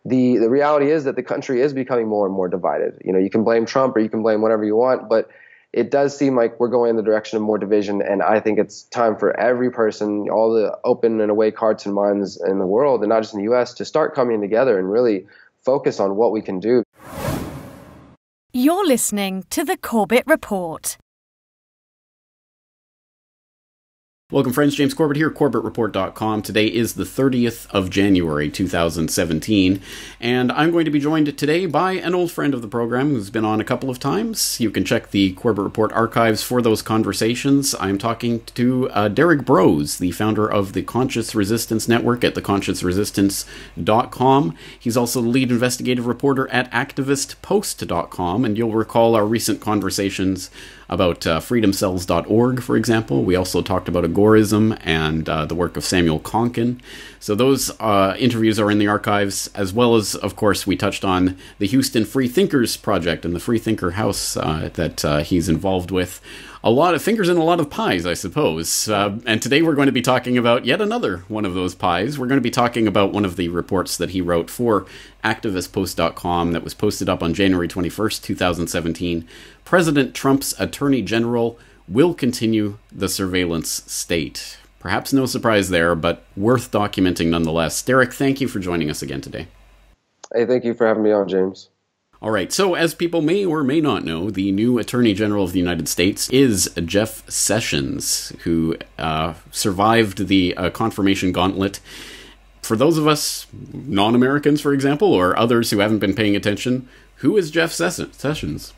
the reality is that the country is becoming more and more divided. You can blame Trump or you can blame whatever you want, but it does seem like we're going in the direction of more division. And I think it's time for every person, all the open and awake hearts and minds in the world, and not just in the U.S., to start coming together and really focus on what we can do. You're listening to the Corbett Report. Welcome, friends. James Corbett here, CorbettReport.com. Today is the 30th of January, 2017, and I'm going to be joined today by an old friend of the program who's been on a couple of times. You can check the Corbett Report archives for those conversations. I'm talking to Derrick Broze, the founder of the Conscious Resistance Network at theconsciousresistance.com. He's also the lead investigative reporter at activistpost.com, and you'll recall our recent conversations about freedomcells.org, for example. We also talked about agorism and the work of Samuel Konkin. So those interviews are in the archives, as well as, of course, we touched on the Houston Free Thinkers Project and the Free Thinker House that he's involved with. A lot of fingers in a lot of pies, I suppose. And today we're going to be talking about yet another one of those pies. We're going to be talking about one of the reports that he wrote for activistpost.com that was posted up on January 21st, 2017. President Trump's Attorney General will continue the surveillance state. Perhaps no surprise there, but worth documenting nonetheless. Derrick, thank you for joining us again today. Hey, thank you for having me on, James. All right, so as people may or may not know, the new Attorney General of the United States is Jeff Sessions, who survived the confirmation gauntlet. For those of us non-Americans, for example, or others who haven't been paying attention, who is Jeff Sessions?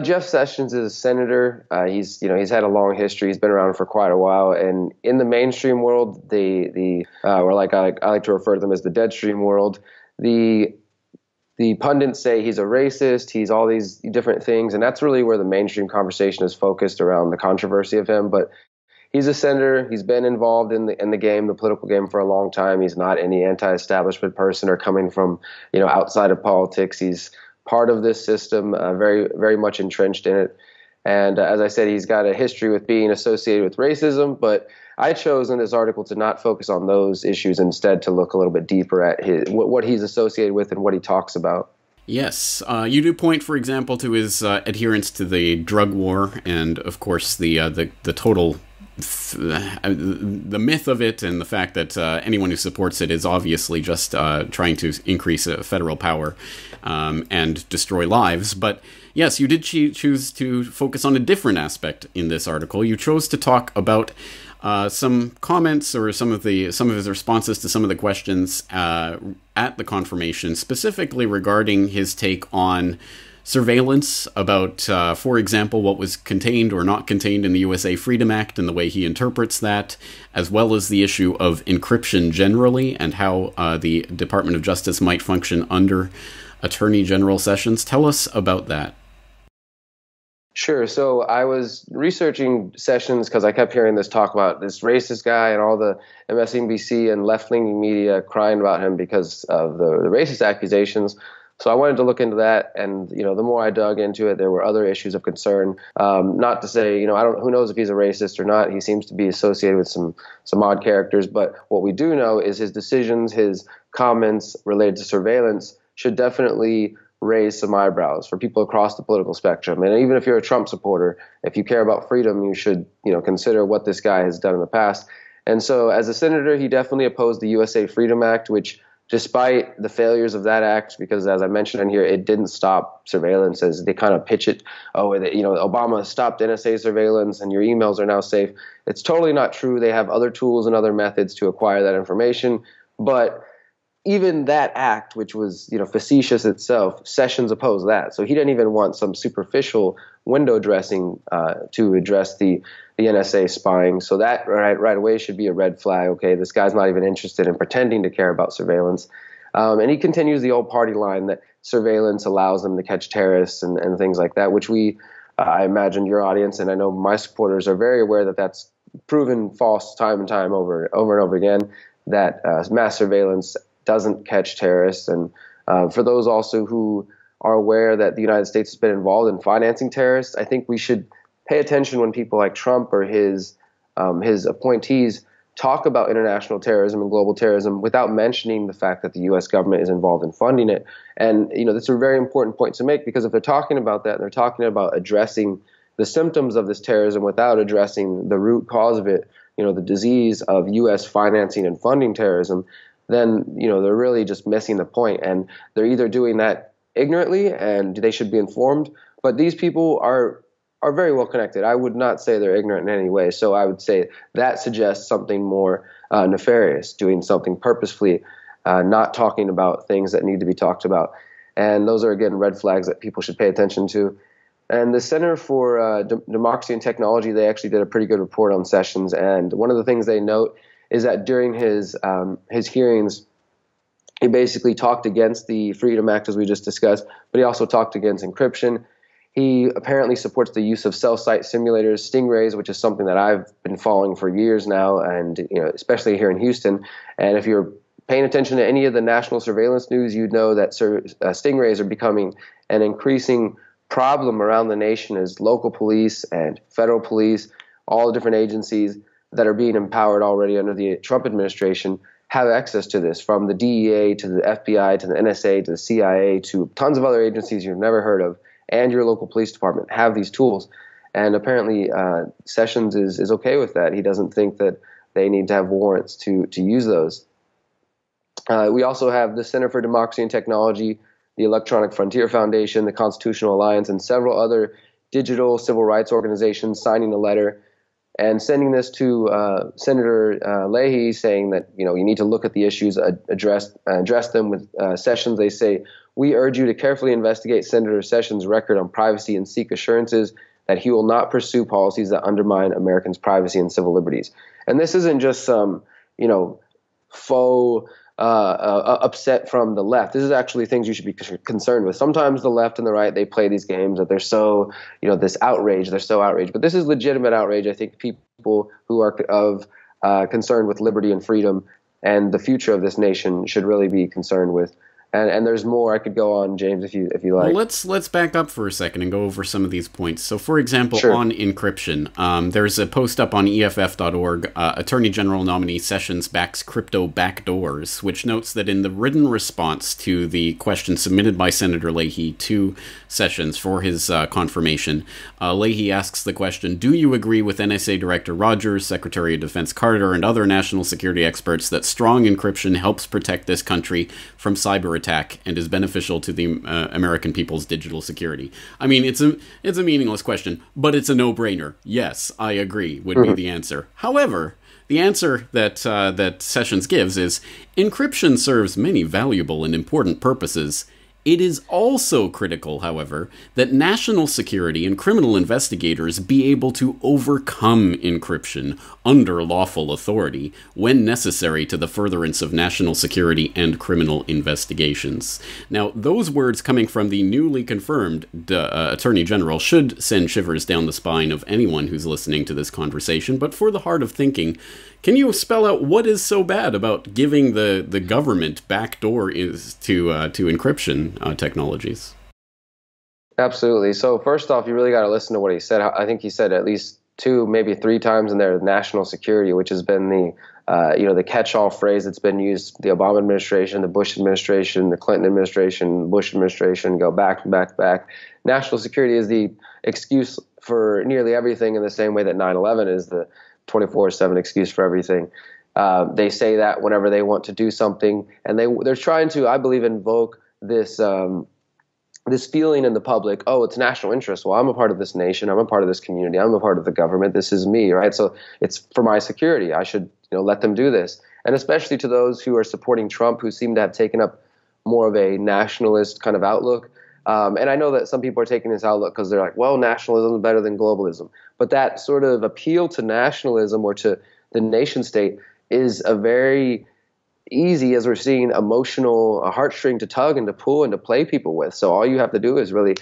Jeff Sessions is a senator. He's had a long history. He's been around for quite a while, and in the mainstream world, or like I like to refer to them as the deadstream world, the pundits say he's a racist, he's all these different things, and that's really where the mainstream conversation is focused around the controversy of him. But he's a senator. He's been involved in the game, the political game, for a long time. He's not any anti-establishment person or coming from outside of politics. He's part of this system, very, very much entrenched in it. And as I said, he's got a history with being associated with racism, but I chose in this article to not focus on those issues, instead to look a little bit deeper at what he's associated with and what he talks about. Yes, you do point, for example, to his adherence to the drug war, and of course the total the myth of it, and the fact that anyone who supports it is obviously just trying to increase federal power and destroy lives. But yes, you did choose to focus on a different aspect in this article. You chose to talk about some comments or some of his responses to some of the questions at the confirmation, specifically regarding his take on surveillance, about, for example, what was contained or not contained in the USA Freedom Act and the way he interprets that, as well as the issue of encryption generally and how the Department of Justice might function under Attorney General Sessions. Tell us about that. Sure. So I was researching Sessions because I kept hearing this talk about this racist guy and all the MSNBC and left-leaning media crying about him because of the racist accusations. So I wanted to look into that, and the more I dug into it, there were other issues of concern. Not to say, who knows if he's a racist or not. He seems to be associated with some odd characters, but what we do know is his decisions, his comments related to surveillance should definitely raise some eyebrows for people across the political spectrum. And even if you're a Trump supporter, if you care about freedom, you should, consider what this guy has done in the past. And so as a senator, he definitely opposed the USA Freedom Act, which, despite the failures of that act, because as I mentioned in here, it didn't stop surveillance, as they kind of pitch it, Obama stopped NSA surveillance and your emails are now safe. It's totally not true. They have other tools and other methods to acquire that information. But even that act, which was facetious itself, Sessions opposed that. So he didn't even want some superficial window dressing to address the NSA spying. So that right away should be a red flag. Okay, this guy's not even interested in pretending to care about surveillance. And he continues the old party line that surveillance allows them to catch terrorists and things like that, which I imagine your audience and I know my supporters are very aware that that's proven false time and time over and over again, that mass surveillance doesn't catch terrorists. And for those also who are aware that the United States has been involved in financing terrorists, I think we should pay attention when people like Trump or his appointees talk about international terrorism and global terrorism without mentioning the fact that the U.S. government is involved in funding it. And, that's a very important point to make, because if they're talking about that, and they're talking about addressing the symptoms of this terrorism without addressing the root cause of it, the disease of U.S. financing and funding terrorism, then, they're really just missing the point. And they're either doing that ignorantly, and they should be informed, but these people are very well connected. I would not say they're ignorant in any way. So I would say that suggests something more nefarious, doing something purposefully, not talking about things that need to be talked about. And those are, again, red flags that people should pay attention to. And the Center for Democracy and Technology, they actually did a pretty good report on Sessions. And one of the things they note is that during his hearings, he basically talked against the Freedom Act, as we just discussed, but he also talked against encryption. He apparently supports the use of cell site simulators, stingrays, which is something that I've been following for years now, and especially here in Houston. And if you're paying attention to any of the national surveillance news, you'd know that stingrays are becoming an increasing problem around the nation as local police and federal police, all the different agencies that are being empowered already under the Trump administration, have access to this, from the DEA to the FBI to the NSA to the CIA to tons of other agencies you've never heard of, and your local police department have these tools. And apparently Sessions is okay with that. He doesn't think that they need to have warrants to use those. We also have the Center for Democracy and Technology, the Electronic Frontier Foundation, the Constitutional Alliance, and several other digital civil rights organizations signing a letter and sending this to Senator Leahy, saying that you need to look at the issues, address them with Sessions. They say, "We urge you to carefully investigate Senator Sessions' record on privacy and seek assurances that he will not pursue policies that undermine Americans' privacy and civil liberties." And this isn't just some faux upset from the left. This is actually things you should be concerned with. Sometimes the left and the right, they play these games that they're so, this outrage, they're so outraged. But this is legitimate outrage. I think people who are concerned with liberty and freedom and the future of this nation should really be concerned with. And there's more. I could go on, James, if you like. Well, let's back up for a second and go over some of these points. So, for example, Sure. On encryption, there's a post up on EFF.org, Attorney General nominee Sessions backs crypto backdoors, which notes that in the written response to the question submitted by Senator Leahy to Sessions for his confirmation, Leahy asks the question, "Do you agree with NSA Director Rogers, Secretary of Defense Carter, and other national security experts that strong encryption helps protect this country from cyber attack and is beneficial to the American people's digital security?" I mean, it's a meaningless question, but it's a no-brainer. Yes, I agree would be the answer. However, the answer that Sessions gives is, encryption serves many valuable and important purposes. It is also critical, however, that national security and criminal investigators be able to overcome encryption under lawful authority when necessary to the furtherance of national security and criminal investigations. Now, those words coming from the newly confirmed Attorney General should send shivers down the spine of anyone who's listening to this conversation, but for the heart of thinking, can you spell out what is so bad about giving the government backdoor to encryption technologies? Absolutely. So first off, you really got to listen to what he said. I think he said at least 2, maybe 3 times in there, national security, which has been the catch-all phrase that's been used. The Obama administration, the Bush administration, the Clinton administration, Bush administration, go back. National security is the excuse for nearly everything, in the same way that 9/11 is the 24/7 excuse for everything. They say that whenever they want to do something, and they're trying to, I believe, invoke this feeling in the public, oh, it's national interest. Well, I'm a part of this nation. I'm a part of this community. I'm a part of the government. This is me, right? So it's for my security. I should let them do this. And especially to those who are supporting Trump, who seem to have taken up more of a nationalist kind of outlook. And I know that some people are taking this outlook because they're like, well, nationalism is better than globalism. But that sort of appeal to nationalism or to the nation state is a very easy, as we're seeing, emotional heartstring to tug and to pull and to play people with. So all you have to do is really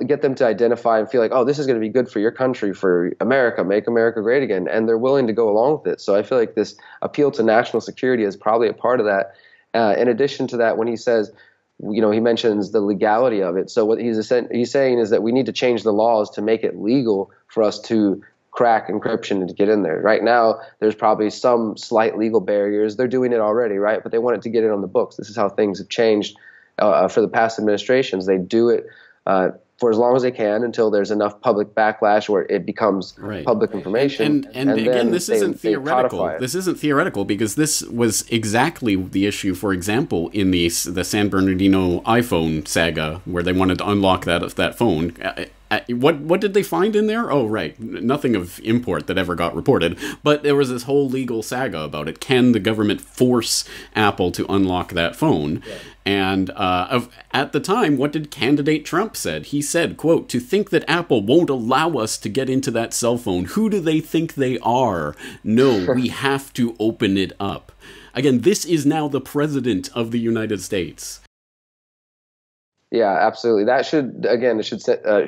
get them to identify and feel like, oh, this is going to be good for your country, for America, make America great again. And they're willing to go along with it. So I feel like this appeal to national security is probably a part of that. In addition to that, when he says, he mentions the legality of it. So what he's saying is that we need to change the laws to make it legal for us to crack encryption to get in there. Right now, there's probably some slight legal barriers. They're doing it already, right? But they want it to get it on the books. This is how things have changed for the past administrations. They do it for as long as they can until there's enough public backlash where it becomes public information. And again, this isn't theoretical. This isn't theoretical because this was exactly the issue, for example, in the San Bernardino iPhone saga, where they wanted to unlock that phone. What did they find in there? Oh, right. Nothing of import that ever got reported. But there was this whole legal saga about it. Can the government force Apple to unlock that phone? Yeah. And at the time, what did candidate Trump said? He said, quote, "To think that Apple won't allow us to get into that cell phone. Who do they think they are? No, we have to open it up." Again, this is now the president of the United States. Yeah, absolutely. That should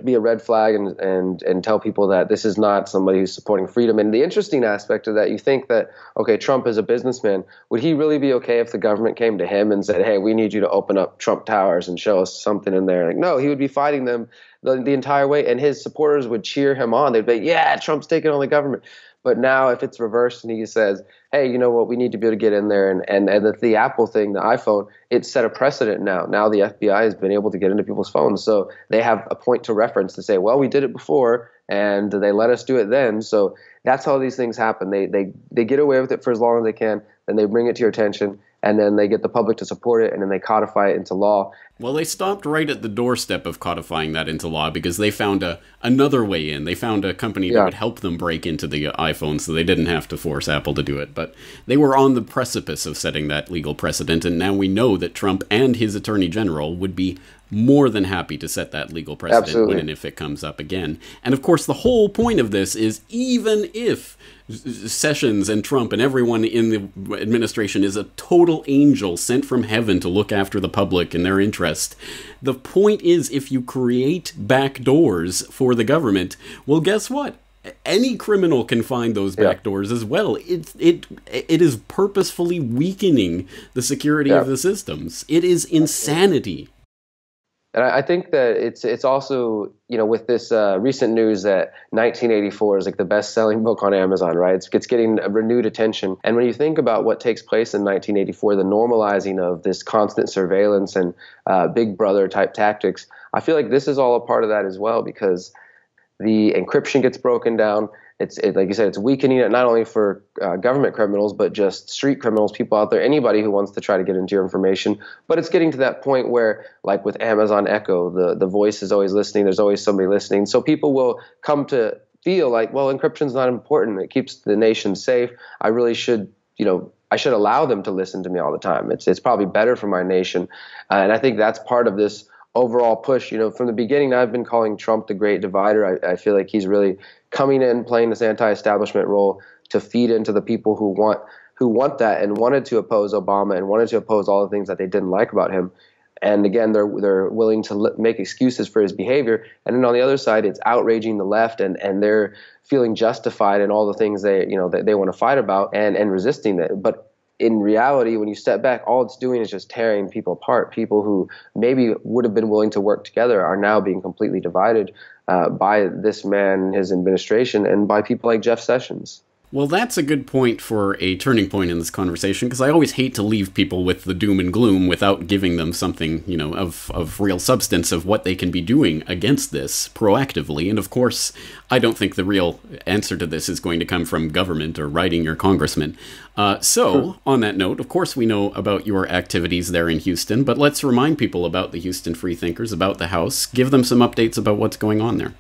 be a red flag and tell people that this is not somebody who's supporting freedom. And the interesting aspect of that, you think that, okay, Trump is a businessman. Would he really be okay if the government came to him and said, hey, we need you to open up Trump Towers and show us something in there? Like, no, he would be fighting them the entire way, and his supporters would cheer him on. They'd be, yeah, Trump's taking on the government. But now if it's reversed and he says, hey, you know what, we need to be able to get in there, and the Apple thing, the iPhone, it's set a precedent now. Now the FBI has been able to get into people's phones. So they have a point to reference to say, well, we did it before, and they let us do it then. So that's how these things happen. They get away with it for as long as they can, then they bring it to your attention, and then they get the public to support it, and then they codify it into law. Well, they stopped right at the doorstep of codifying that into law because they found another way in. They found a company that would help them break into the iPhone so they didn't have to force Apple to do it. But they were on the precipice of setting that legal precedent, and now we know that Trump and his attorney general would be more than happy to set that legal precedent when and if it comes up again. And of course, the whole point of this is even if Sessions and Trump and everyone in the administration is a total angel sent from heaven to look after the public and their interest, the point is if you create backdoors for the government, well, guess what? Any criminal can find those backdoors as well. It is purposefully weakening the security of the systems. It is insanity. And I think that it's also, with this recent news that 1984 is like the best-selling book on Amazon, right? It's getting renewed attention. And when you think about what takes place in 1984, the normalizing of this constant surveillance and Big Brother type tactics, I feel like this is all a part of that as well, because the encryption gets broken down. It's like you said, it's weakening it not only for government criminals, but just street criminals, people out there, anybody who wants to try to get into your information. But it's getting to that point where, like with Amazon Echo, the voice is always listening. There's always somebody listening. So people will come to feel like, well, encryption's not important. It keeps the nation safe. I really should, I should allow them to listen to me all the time. It's probably better for my nation. And I think that's part of this overall push. From the beginning, I've been calling Trump the great divider. I feel like he's really coming in, playing this anti-establishment role to feed into the people who want that and wanted to oppose Obama and wanted to oppose all the things that they didn't like about him. And again, they're willing to make excuses for his behavior. And then on the other side, it's outraging the left, and they're feeling justified in all the things they want to fight about and resisting it. But in reality, when you step back, all it's doing is just tearing people apart. People who maybe would have been willing to work together are now being completely divided by this man, his administration, and by people like Jeff Sessions. Well, that's a good point for a turning point in this conversation, because I always hate to leave people with the doom and gloom without giving them something, of real substance of what they can be doing against this proactively. And of course, I don't think the real answer to this is going to come from government or writing your congressman. So, on that note, of course, we know about your activities there in Houston, but let's remind people about the Houston Freethinkers, about the House. Give them some updates about what's going on there.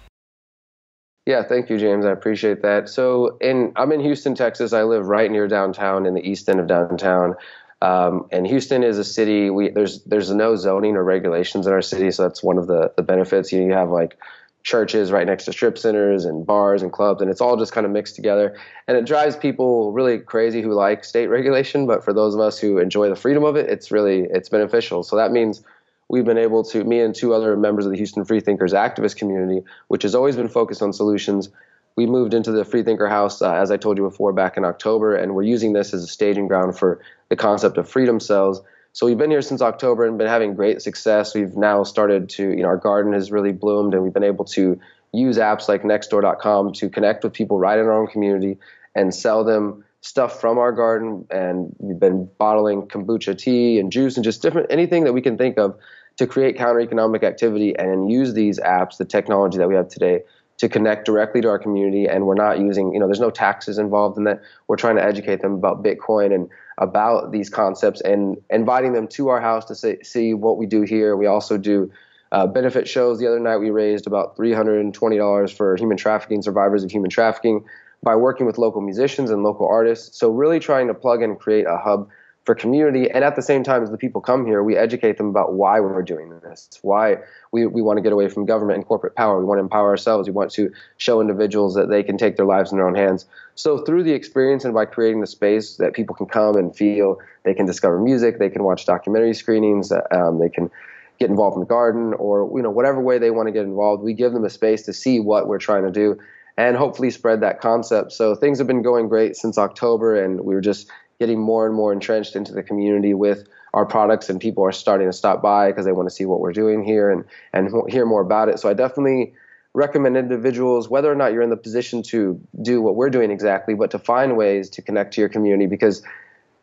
Yeah, thank you, James. I appreciate that. So I'm in Houston, Texas. I live right near downtown in the east end of downtown. And Houston is a city. There's no zoning or regulations in our city, so that's one of the benefits. You have like churches right next to strip centers and bars and clubs, and it's all just kind of mixed together. And it drives people really crazy who like state regulation, but for those of us who enjoy the freedom of it, it's beneficial. So that means we've been able to, me and two other members of the Houston Freethinkers activist community, which has always been focused on solutions, we moved into the Freethinker House, as I told you before, back in October, and we're using this as a staging ground for the concept of freedom cells. So we've been here since October and been having great success. We've now started to, our garden has really bloomed, and we've been able to use apps like nextdoor.com to connect with people right in our own community and sell them stuff from our garden. And we've been bottling kombucha tea and juice and just different, anything that we can think of to create counter-economic activity and use these apps, the technology that we have today, to connect directly to our community. And we're not using, there's no taxes involved in that. We're trying to educate them about Bitcoin and about these concepts and inviting them to our house to see what we do here. We also do benefit shows. The other night we raised about $320 for human trafficking, survivors of human trafficking, by working with local musicians and local artists. So really trying to plug in and create a hub for community. And at the same time as the people come here, we educate them about why we're doing this, why we want to get away from government and corporate power. We want to empower ourselves. We want to show individuals that they can take their lives in their own hands. So through the experience and by creating the space that people can come and feel, they can discover music, they can watch documentary screenings, they can get involved in the garden, or whatever way they want to get involved, we give them a space to see what we're trying to do and hopefully spread that concept. So things have been going great since October, and we were just getting more and more entrenched into the community with our products, and people are starting to stop by because they want to see what we're doing here and hear more about it. So I definitely recommend individuals, whether or not you're in the position to do what we're doing exactly, but to find ways to connect to your community, because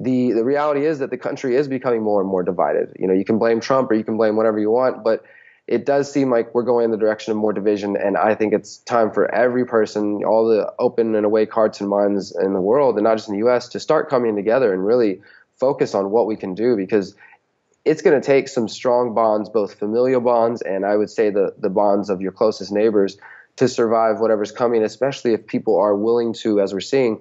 the reality is that the country is becoming more and more divided. You can blame Trump or you can blame whatever you want, but it does seem like we're going in the direction of more division. And I think it's time for every person, all the open and awake hearts and minds in the world, and not just in the U.S., to start coming together and really focus on what we can do, because it's going to take some strong bonds, both familial bonds and I would say the bonds of your closest neighbors, to survive whatever's coming, especially if people are willing to, as we're seeing,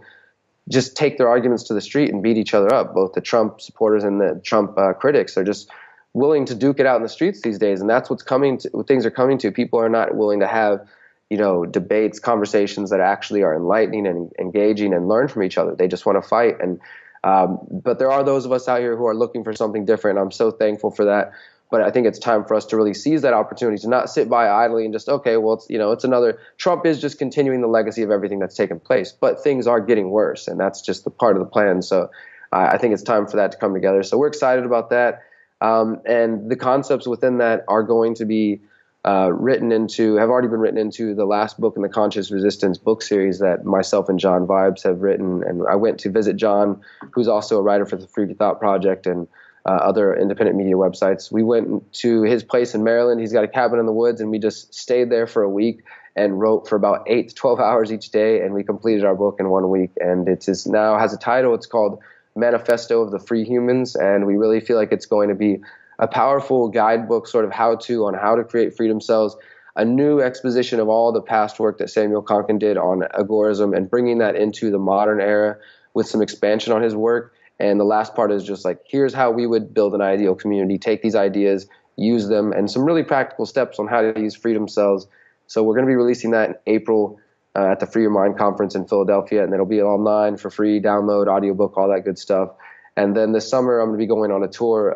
just take their arguments to the street and beat each other up. Both the Trump supporters and the Trump critics are just willing to duke it out in the streets these days. And that's what things are coming to. People are not willing to have, debates, conversations that actually are enlightening and engaging and learn from each other. They just want to fight. And but there are those of us out here who are looking for something different. I'm so thankful for that. But I think it's time for us to really seize that opportunity, to not sit by idly and just, okay, well, it's another, Trump is just continuing the legacy of everything that's taken place, but things are getting worse, and that's just the part of the plan. So I think it's time for that to come together. So we're excited about that. And the concepts within that are going to be have already been written into the last book in the Conscious Resistance book series that myself and John Vibes have written. And I went to visit John, who's also a writer for the Free Thought Project and other independent media websites. We went to his place in Maryland. He's got a cabin in the woods, and we just stayed there for a week and wrote for about 8 to 12 hours each day. And we completed our book in 1 week. And it now has a title. It's called Manifesto of the Free Humans. And we really feel like it's going to be a powerful guidebook, sort of how to create freedom cells, a new exposition of all the past work that Samuel Konkin did on agorism, and bringing that into the modern era with some expansion on his work. And the last part is just like, here's how we would build an ideal community, take these ideas, use them, and some really practical steps on how to use freedom cells. So we're going to be releasing that in April at the Free Your Mind conference in Philadelphia, and it'll be online for free, download, audiobook, all that good stuff. And then this summer, I'm going to be going on a tour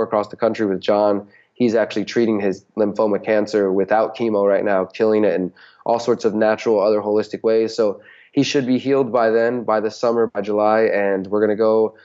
across the country with John. He's actually treating his lymphoma cancer without chemo right now, killing it in all sorts of natural, other holistic ways. So he should be healed by then, by the summer, by July, and we're going to go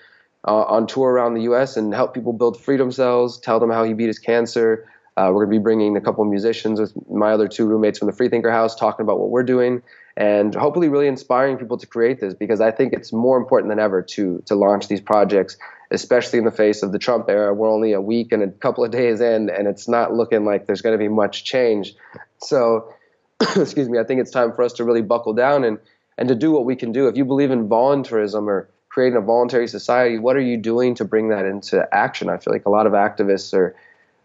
on tour around the U.S. and help people build freedom cells, tell them how he beat his cancer. We're going to be bringing a couple of musicians with my other 2 roommates from the Freethinker House, talking about what we're doing, and hopefully really inspiring people to create this, because I think it's more important than ever to launch these projects, especially in the face of the Trump era. We're only a week and a couple of days in, and it's not looking like there's going to be much change. So, excuse me, I think it's time for us to really buckle down and to do what we can do. If you believe in voluntarism or creating a voluntary society, what are you doing to bring that into action? I feel like a lot of activists are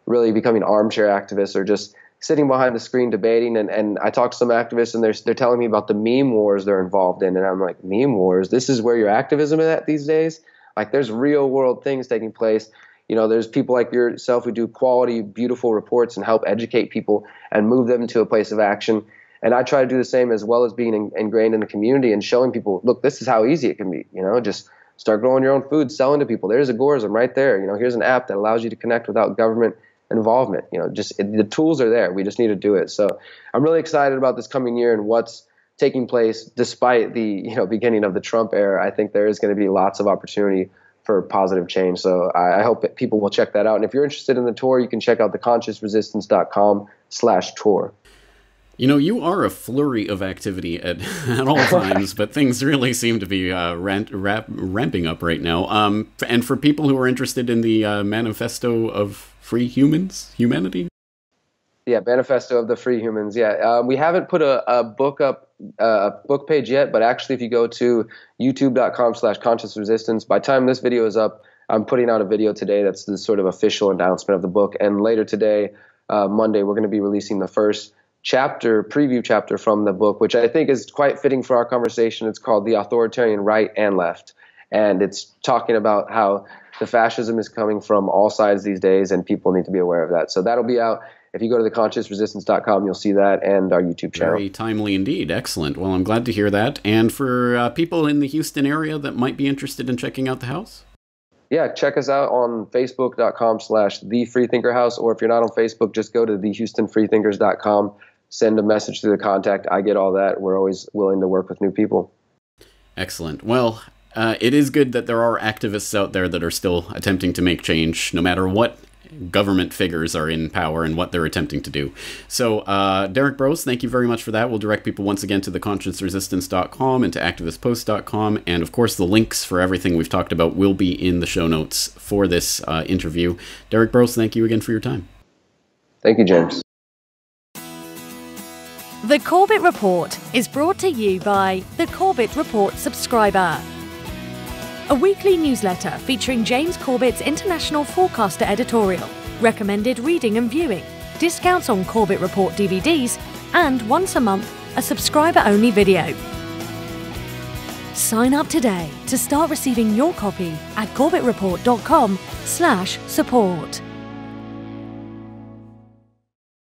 really becoming armchair activists, or just sitting behind the screen debating. And I talk to some activists, and they're telling me about the meme wars they're involved in. And I'm like, meme wars? This is where your activism is at these days? Like, there's real world things taking place. There's people like yourself who do quality, beautiful reports and help educate people and move them to a place of action. And I try to do the same, as well as being ingrained in the community and showing people, look, this is how easy it can be. Just start growing your own food, selling to people. There's agorism right there. Here's an app that allows you to connect without government involvement. The tools are there. We just need to do it. So I'm really excited about this coming year and what's taking place despite the beginning of the Trump era. I think there is going to be lots of opportunity for positive change. So I hope that people will check that out. And if you're interested in the tour, you can check out theconsciousresistance.com/tour. You know, you are a flurry of activity at all times, but things really seem to be ramping up right now. And for people who are interested in the Manifesto of Free Humanity? Yeah, Manifesto of the Free Humans. Yeah, we haven't put a book up, a book page yet, but actually if you go to youtube.com/conscious resistance, by the time this video is up, I'm putting out a video today that's the sort of official announcement of the book. And later today, Monday, we're going to be releasing the first preview chapter from the book, which I think is quite fitting for our conversation. It's called The Authoritarian Right and Left. And it's talking about how the fascism is coming from all sides these days, and people need to be aware of that. So that'll be out. If you go to theconsciousresistance.com, you'll see that, and our YouTube channel. Very timely indeed. Excellent. Well, I'm glad to hear that. And for people in the Houston area that might be interested in checking out the house? Yeah, check us out on facebook.com/thefreethinkerhouse, or if you're not on Facebook, just go to thehoustonfreethinkers.com, send a message through the contact. I get all that. We're always willing to work with new people. Excellent. Well, it is good that there are activists out there that are still attempting to make change, no matter what government figures are in power and what they're attempting to do. So, Derrick Broze, thank you very much for that. We'll direct people once again to theconsciousresistance.com and to activistpost.com. And of course, the links for everything we've talked about will be in the show notes for this interview. Derrick Broze, thank you again for your time. Thank you, James. The Corbett Report is brought to you by the Corbett Report subscriber, a weekly newsletter featuring James Corbett's International Forecaster editorial, recommended reading and viewing, discounts on Corbett Report DVDs, and once a month, a subscriber-only video. Sign up today to start receiving your copy at corbettreport.com/support.